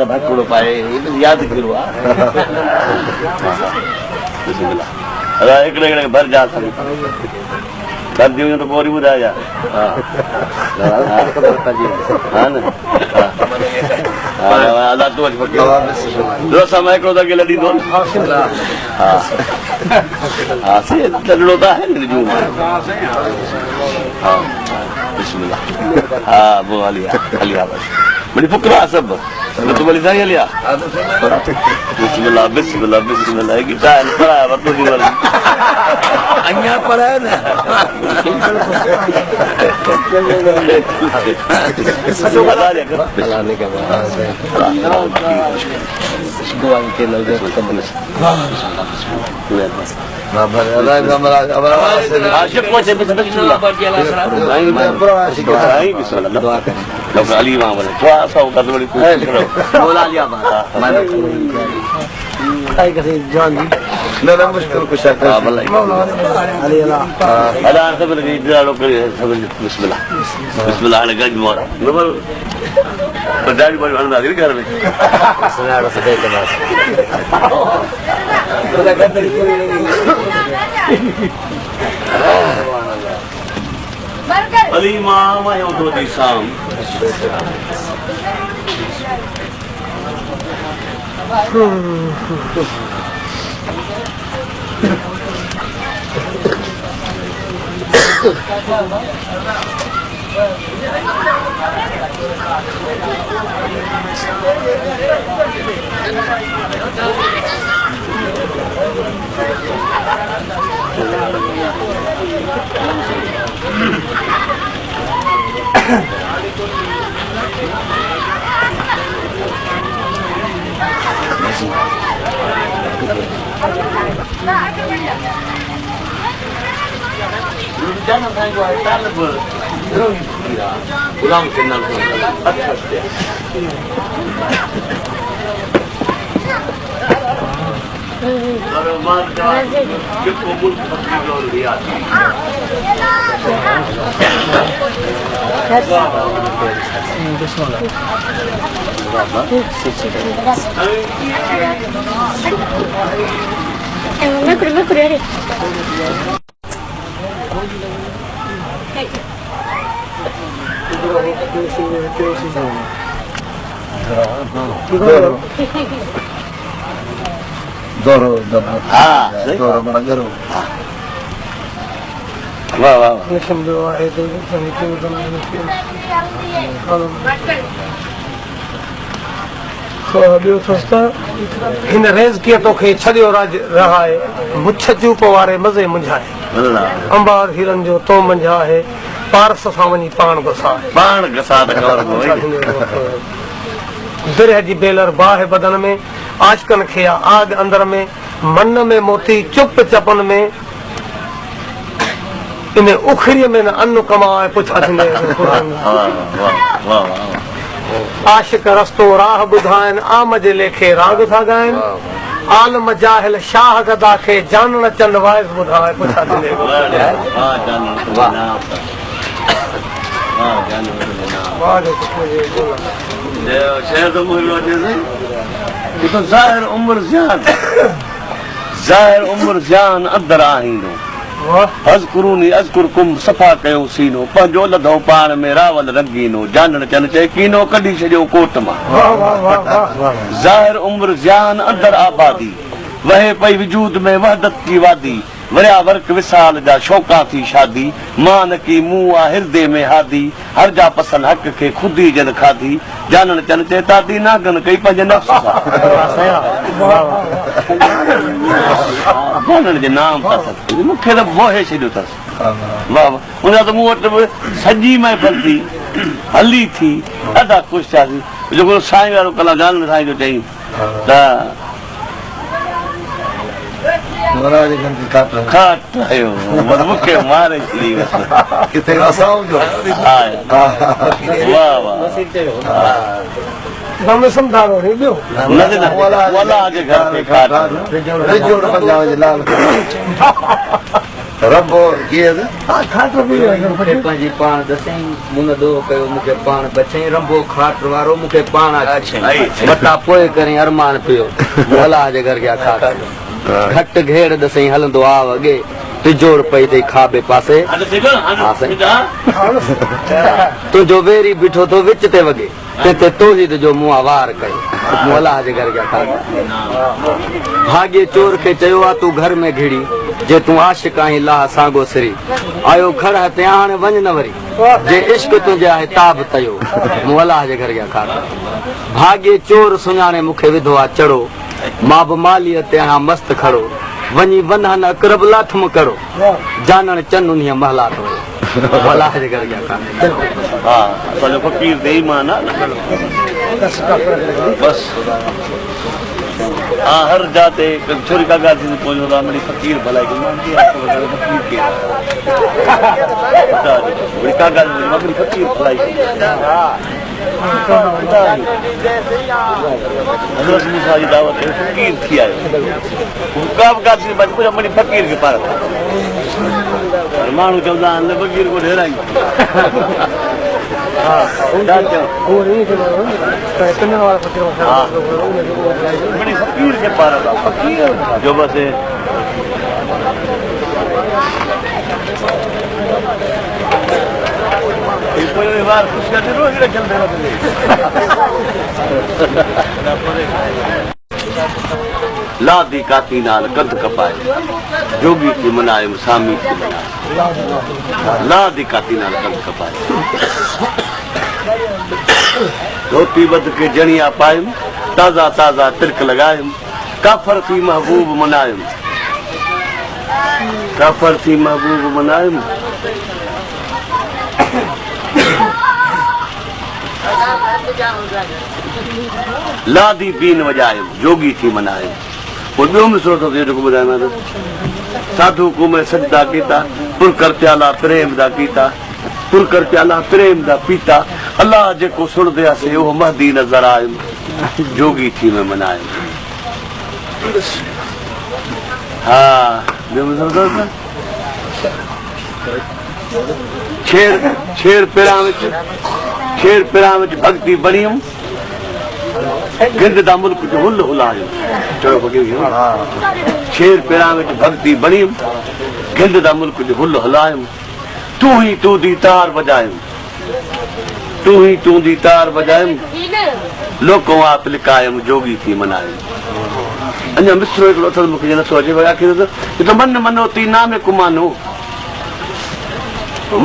भटकोड़ो पाए यादि कयो आहे हिकिड़े भर जा भर ॾियूं त पोइ वरी ॿुधाए यार समय हिकिड़ो त अॻे लॾींदो लॾिणो त आहे न हा पोइ हली हली बड़ी फुकरा सब तो बोली सही लिया बिस्मिल्लाह बिस्मिल्लाह बिस्मिल्लाह की टाइम पड़ा है तो दी वाली अन्या पड़ा है ना अल्लाह ने कहा दुआ के लगे कबल आशिक को से बिस्मिल्लाह दुआ करें लोग अली वहां बोले थोड़ा सा उधर बड़ी बोला लिया बात मैंने काय करे जान जी ना मुश्किल कुछ है अली अल्लाह अल्लाह सब लगे लोग सब बिस्मिल्लाह बिस्मिल्लाह ने गज मोर नंबर बजारी बड़ी अंदर आगे घर में सुनाड़ो से देख बस अली मामा यो तो दी शाम गुलाम के नाम Doro, Doro, Maragaro. वाह वाह हिन रेज़ कीअं तोखे छॾियो रहा है मुछ चूप वारे मज़े मुंझाए अंबार हिरन जो तो मंझा है पारस सां वञी पाण घसा दिरह जी बेलर बाह बदन में आशकन खे आग अंदर में मन में मोती चुप चपन में इन उखरीअ में न अन्न कमाए पुछा थींदे आशिक रस्तो राह ॿुधाइनि आम जे लेखे राग था ॻाइनि आलम जाहिल शाह गदा खे जानण चंद वाइस ॿुधाए पुछा थींदे ज़ाहिर उम्र ज़ियान अदर आहींदो अज़कुरूनी अज़कुरकुम सफ़ा कयो सीनो पंहिंजो लधो पाण में रावल रंगीनो जानण चन चए कीनो कढी छॾियो कोट मां ज़ाहिर उम्र ज़ियान अंदर आबादी वहे पई वजूद में वहदत की वादी वरिया वर्क विसाल जा शौक़ा थी शादी मान की मुंह आ हिरदे में हादी हर जा पसंद हक़ खे खुदी जन खाधी जानण चन चए तादी नागन कई पंहिंजे नफ़्स सां जानण जे नाम मूंखे त मोहे छॾियो अथसि वाह वाह उन त मूं वटि सॼी महफ़िल थी हली थी ॾाढा ख़ुशि थियासीं जेको साईं वारो कला जानण साईं जो चई त मूंखे मारे छॾी वाह वाह रबो ये खाट भी पंहिंजी पाण दसई मुन दो कयो मूंखे पाण बचई रंबो खाट वारो मूंखे पाण बता पोइ करे अरमान पियो भला जे घर गया खाट घट घेड़ दसई हलंदो आव अॻे तिजोड़ पई अथई खाॿे पासे तुंहिंजो वेरी बीठो थो विच ते वॻे ते तोहीद जो मुंहुं वार कयो मोला जे घर गया खाट भाग्य चोर खे चयो आहे तूं घर में घिड़ी जे तूं आशिक आहीं लाह सागो सिरी आयो खड़ ते हाणे वञ न वरी जे इश्क तुंहिंजे आहे ताब तयो मूं अलाह जे घर गया खाट भाग्य चोर सुञाणे मूंखे विधो आहे चढ़ो मां बि मालीअ ते आहियां मस्त खड़ो वञी वनहन अकरब लाथम करो जानण चन उन महला तो अलाह जे घर गया खाट हाँ असांजो फ़कीर बेईमान आहे बस हाँ हर जाते छोरी का गाल थी पहुंचो था मेरी फकीर भलाई की मान दिया तो बता फकीर के बता मेरी का गाल मेरी फकीर भलाई हज़रत मूसा जी दावत है फकीर थी आयो कब गाल थी बच पूरा मेरी फकीर के पार मानू चवंदा आहिनि फकीर को ढेराई बड़ी फकीर के पार फकीर जो बस बार खुश करते रोज चलते ला दी काती नाल कद कपाए जोगी की मनाए सामी की मनाए ला दी काती नाल कद कपाए धोती बद के जणिया पायम ताज़ा ताज़ा तिरक लगायम काफर थी महबूब मनायम काफर थी महबूब मनायम लादी बीन वजायम जोगी थी मनायम वो ॿियो मिसरो थो थिए जेको ॿुधायां थो साधु को में सजदा कीता पुर कर प्याला प्रेम दा कीता पुर कर प्याला प्रेम दा पीता अल्लाह जेको सुणदे आसे वो महदी नजर आयम जोगी थी में मनायम हाँ ॿियो मिसरो थो छेड़ पेरां विच भक्ति बणियम गिंद दा मुल्क जो हुल हुलायो चलो फकीर छेड़ पेरां विच भक्ति बणियम गिंद दा मुल्क जो हुल हुलायम तू ही तू दी तार बजायम तू ही तू दी तार बजायम लोकों आप लिकायम जोगी थी मनायम अञा मिसरो हिकिड़ो अथसि मूंखे नथो अचे वरी आखिर त मन मनोती नामे कुमानो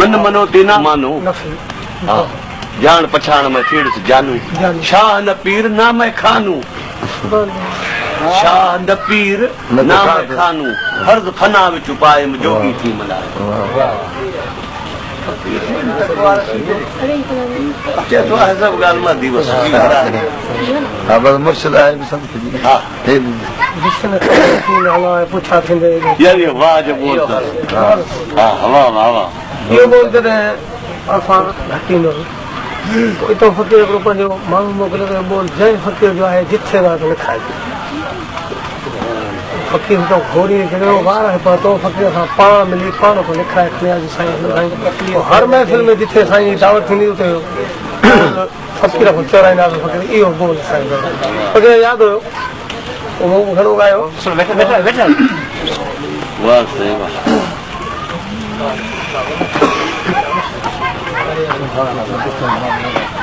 मन मनोती ना मानो हाँ जान पछाण में थीड़स जानू शाह न पीर ना मैं खानू शाह न पीर ना मैं खानू हर्ज फना विच पाए जोगी थी मनाए तो सब गाल में दी बस हां बस मुर्शिद है सब हां पूछा थे यार ये वाह जो बोलता हां वाह वाह वाह ये बोलते रहे असां हकीम कोई तो फकीर को पंहिंजो माण्हू मोकिले करे बोल जंहिं फकीर जो आहे जिथे रहा तो लिखाए फकीर तो घोड़ी जगह वार है पर तो फकीर सां पाण मिली पाण को लिखाए खणे आज साईं हर महफ़िल में जिथे साईं दावत थींदी उते फकीर को चोराईंदा फकीर इहो बोल साईं फकीर यादि हुयो उहो घणो ॻायो वेठा वाह सही वाह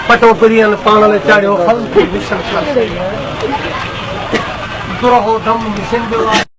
पटो पिरियल पाण में चाढ़ियो फल दुरहो दम सिंधियो